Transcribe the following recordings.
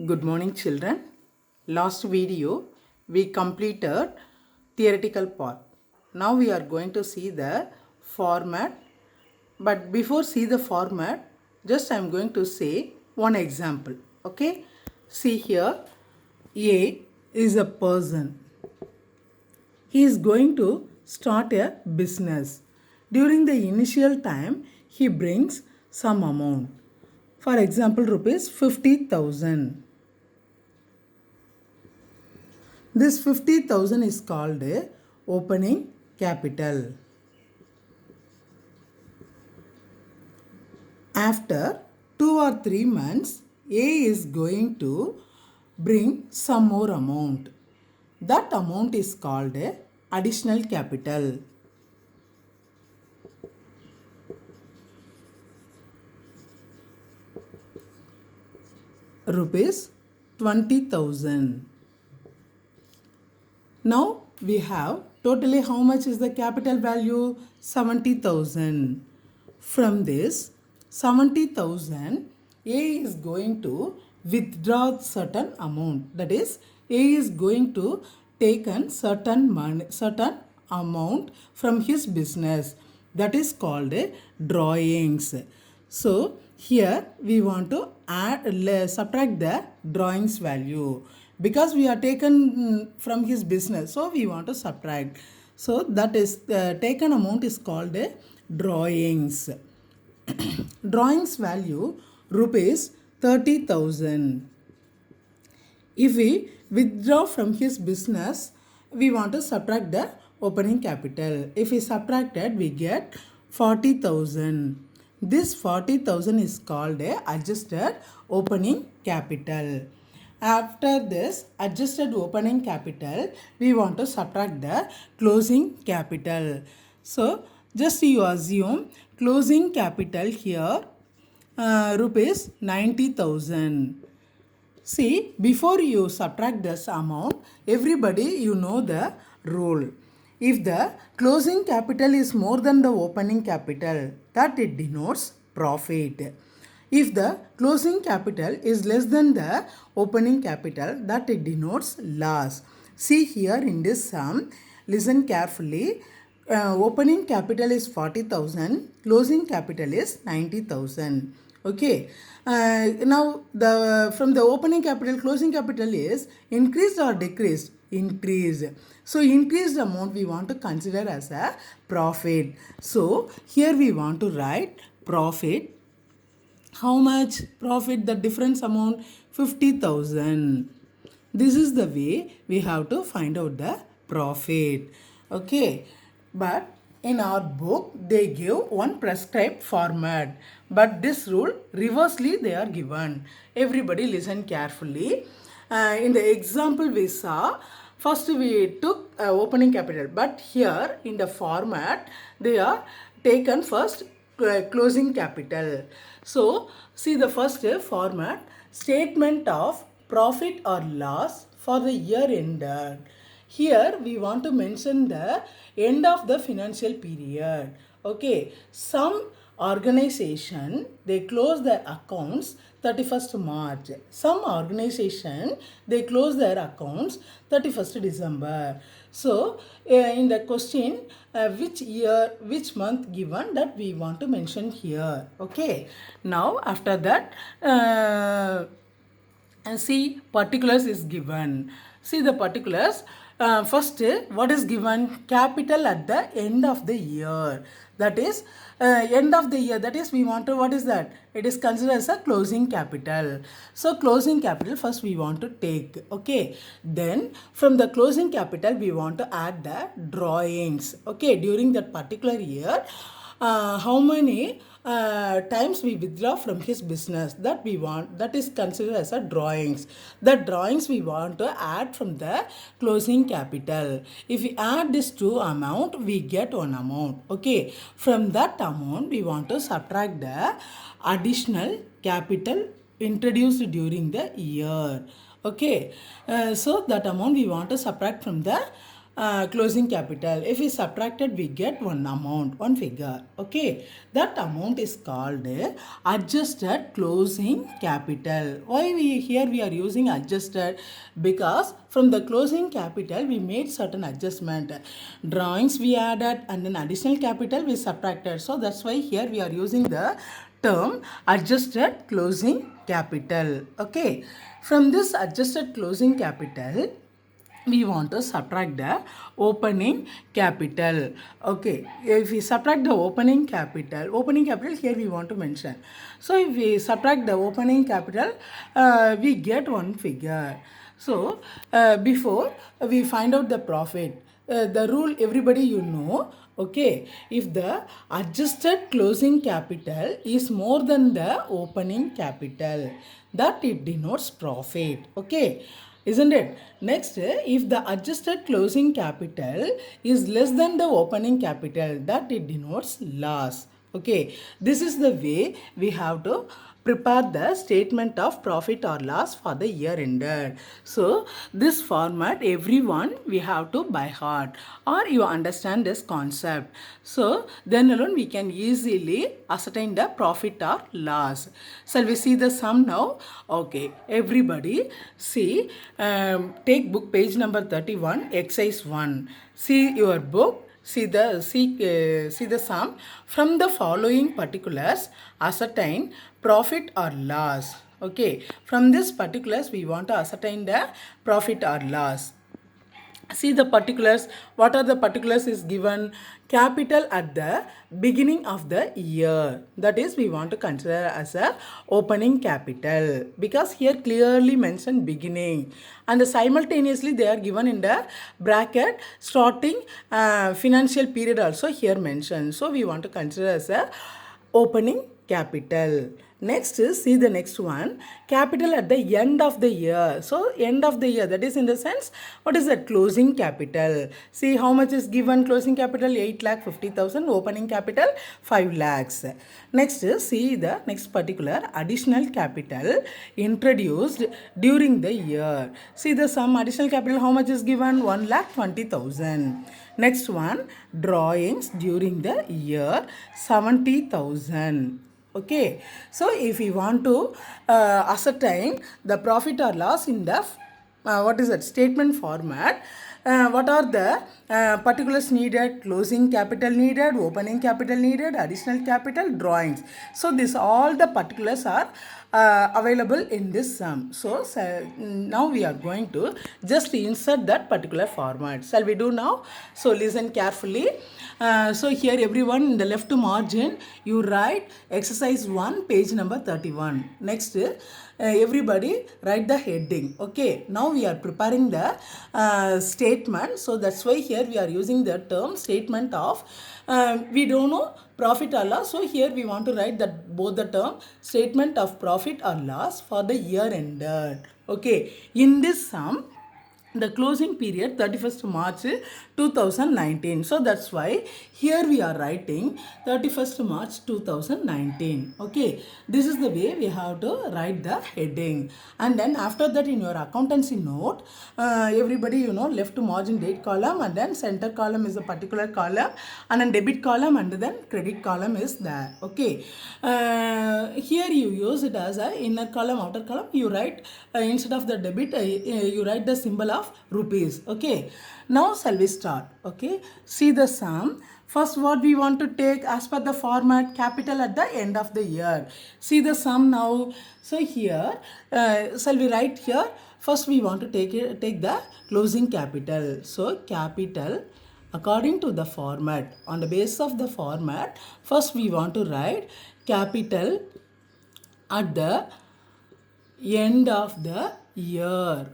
Good morning, children. Last video we completed theoretical part. Now we are going to see the format. But before see the format, just I am going to say one example. Okay. See here, A is a person. He is going to start a business. During the initial time, he brings some amount. For example, rupees 50,000. This 50,000 is called opening capital. After 2 or 3 months, A is going to bring some more amount. That amount is called additional capital. Rupees 20,000. Now we have totally how much is the capital value? 70,000. From this 70,000, A is going to withdraw certain amount. That is, A is going to take an certain money, certain amount from his business. That is called drawings. So here we want to subtract the drawings value because we are taken from his business, so we want to subtract. So that is taken amount is called drawings. Drawings value rupees 30,000. If we withdraw from his business, we want to subtract the opening capital. If we subtracted, we get 40,000. This 40,000 is called a adjusted opening capital. After this adjusted opening capital, we want to subtract the closing capital. So just you assume closing capital here rupees 90,000. See, before you subtract this amount, everybody you know the rule. If the closing capital is more than the opening capital, that it denotes profit. If the closing capital is less than the opening capital, that it denotes loss. See here in this sum, listen carefully. Opening capital is 40,000, closing capital is 90,000. Okay. Now from the opening capital, closing capital is increased or decreased? Increased. So increased amount we want to consider as a profit. So here we want to write profit. How much profit? The difference amount 50,000. This is the way we have to find out the profit. Okay. But in our book, they give one prescribed format. But this rule, reversely they are given. Everybody listen carefully. In the example we saw, first we took opening capital. But here in the format, they are taken first closing capital. So, see the first format, statement of profit or loss for the year ended. Here we want to mention the end of the financial period. Okay, some organization they close their accounts 31st March. Some organization they close their accounts 31st December. So in the question, which year, which month given, that we want to mention here. Okay. Now after that, and see particulars is given. See the particulars. First, what is given? Capital at the end of the year. That is end of the year. That is we want to, what is that? It is considered as a closing capital. So closing capital first we want to take. Okay. Then from the closing capital we want to add the drawings. Okay. During that particular year, how many times we withdraw from his business, that we want, that is considered as a drawings. The drawings we want to add from the closing capital. If we add this two amount, we get one amount. Okay, from that amount we want to subtract the additional capital introduced during the year. Okay, so that amount we want to subtract from the closing capital. If we subtracted, we get one amount, one figure. Okay, that amount is called adjusted closing capital. Why we are using adjusted? Because from the closing capital we made certain adjustment. Drawings we added and then additional capital we subtracted. So that's why here we are using the term adjusted closing capital. Okay, from this adjusted closing capital we want to subtract the opening capital. Okay, if we subtract the opening capital here we want to mention. So if we subtract the opening capital, we get one figure. So before we find out the profit, the rule everybody you know. Okay, if the adjusted closing capital is more than the opening capital, that it denotes profit. Okay, isn't it? Next, if the adjusted closing capital is less than the opening capital, that it denotes loss. Okay, this is the way we have to prepare the statement of profit or loss for the year ended. So this format everyone we have to by heart or you understand this concept. So then alone we can easily ascertain the profit or loss. Shall we see the sum now? Okay, everybody see, take book page number 31, exercise 1. See your book. See the sum. From the following particulars, ascertain profit or loss. Okay, from this particulars we want to ascertain the profit or loss. See the particulars. What are the particulars is given? Capital at the beginning of the year. That is we want to consider as a opening capital because here clearly mentioned beginning and simultaneously they are given in the bracket starting financial period also here mentioned. So we want to consider as a opening capital. Next is, see the next one, capital at the end of the year. So end of the year, that is in the sense, what is that? Closing capital. See how much is given closing capital? 8,50,000, opening capital 5 lakhs. Next is, see the next particular additional capital introduced during the year. See the sum additional capital, how much is given? 1,20,000. Next one, drawings during the year 70,000. Okay, so if we want to ascertain the profit or loss in the what is that statement format, what are the particulars needed? Closing capital needed, opening capital needed, additional capital, drawings. So this all the particulars are available in this sum. So now we are going to just insert that particular format. Shall we do now? So listen carefully. So here everyone in the left margin you write exercise 1 page number 31. Next everybody write the heading. Okay, now we are preparing the statement. So that's why here we are using the term statement of we don't know profit or loss. So here we want to write that both the term statement of profit or loss for the year ended. Okay, in this sum the closing period 31st March 2019. So that's why here we are writing 31st March 2019. Okay, this is the way we have to write the heading. And then after that in your accountancy note, everybody you know left margin date column and then center column is a particular column and then debit column and then credit column is there. Okay, here you use it as a inner column, outer column. You write instead of the debit you write the symbol of rupees. Okay, now shall we start? Okay, see the sum. First what we want to take as per the format, capital at the end of the year. See the sum now. So here shall we write here? First we want to take the closing capital. So capital according to the format, on the basis of the format, first we want to write capital at the end of the year.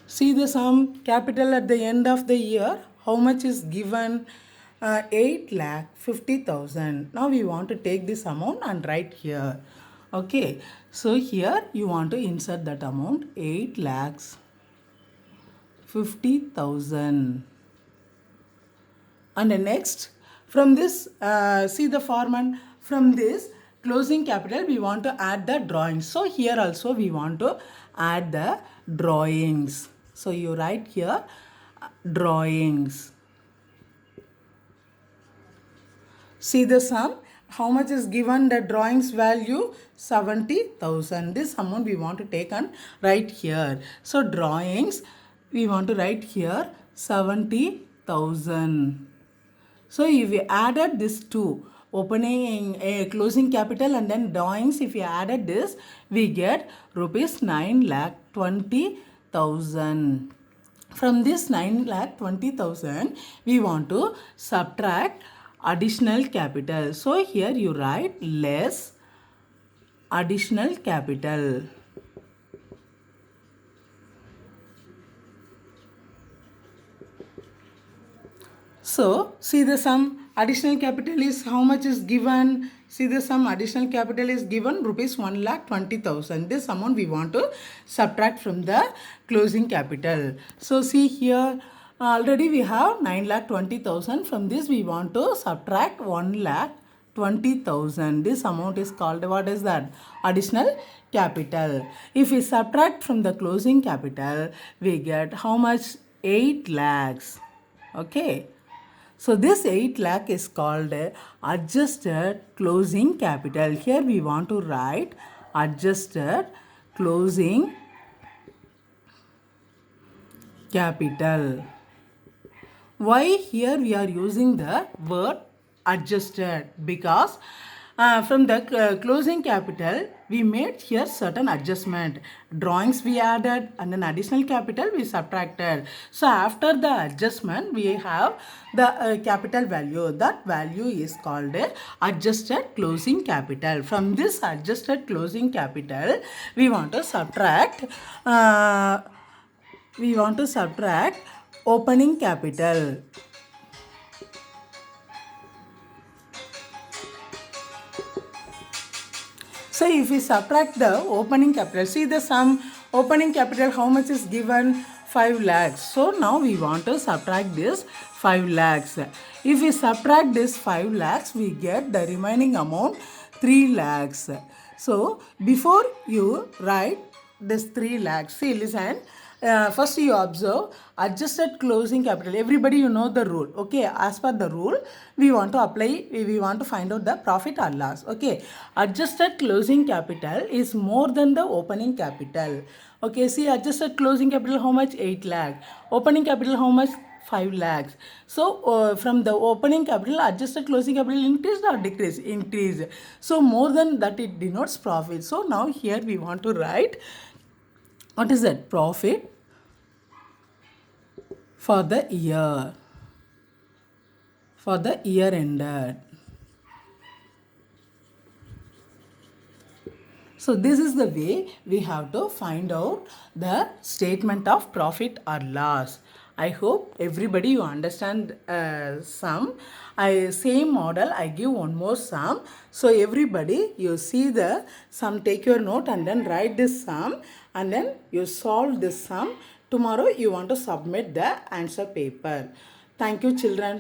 See the sum, capital at the end of the year, how much is given? 8,50,000. Now we want to take this amount and write here. Okay, so here you want to insert that amount, 8,50,000. And the next, from this, see the format, from this closing capital, we want to add the drawings. So here also we want to add the drawings. So you write here drawings. See the sum. How much is given? The drawings value 70,000. This amount we want to take and write here. So drawings we want to write here 70,000. So if we added this two, opening a closing capital and then drawings, if we added this, we get rupees 9,20,000. From this 9,20,000, we want to subtract additional capital. So here you write less additional capital. So see the sum. Additional capital is how much is given. See the sum. Additional capital is given rupees 1,20,000. This amount we want to subtract from the closing capital. So see here. Already we have 9,20,000. From this we want to subtract 1,20,000. This amount is called, what is that? Additional capital. If we subtract from the closing capital, we get how much? 8 lakhs. Okay. So this 8 lakh is called adjusted closing capital. Here we want to write adjusted closing capital. Why here we are using the word adjusted? Because from the closing capital we made here certain adjustment. Drawings we added and then additional capital we subtracted. So after the adjustment we have the capital value. That value is called adjusted closing capital. From this adjusted closing capital we want to subtract opening capital. So if we subtract the opening capital, see the sum. Opening capital, how much is given? 5 lakhs. So now we want to subtract this 5 lakhs. If we subtract this 5 lakhs, we get the remaining amount 3 lakhs. So before you write this 3 lakhs, see, listen. First you observe adjusted closing capital. Everybody you know the rule. Okay, as per the rule we want to apply, we want to find out the profit or loss. Okay, adjusted closing capital is more than the opening capital. Okay, see, adjusted closing capital how much? 8 lakh. Opening capital how much? 5 lakhs. So from the opening capital, adjusted closing capital increased or decreased? Increased. So more than that it denotes profit. So now here we want to write, what is that? Profit for the year. For the year ended. So this is the way we have to find out the statement of profit or loss. I hope everybody you understand sum. Same model I give one more sum. So everybody you see the sum, take your note and then write this sum and then you solve this sum. Tomorrow you want to submit the answer paper. Thank you children.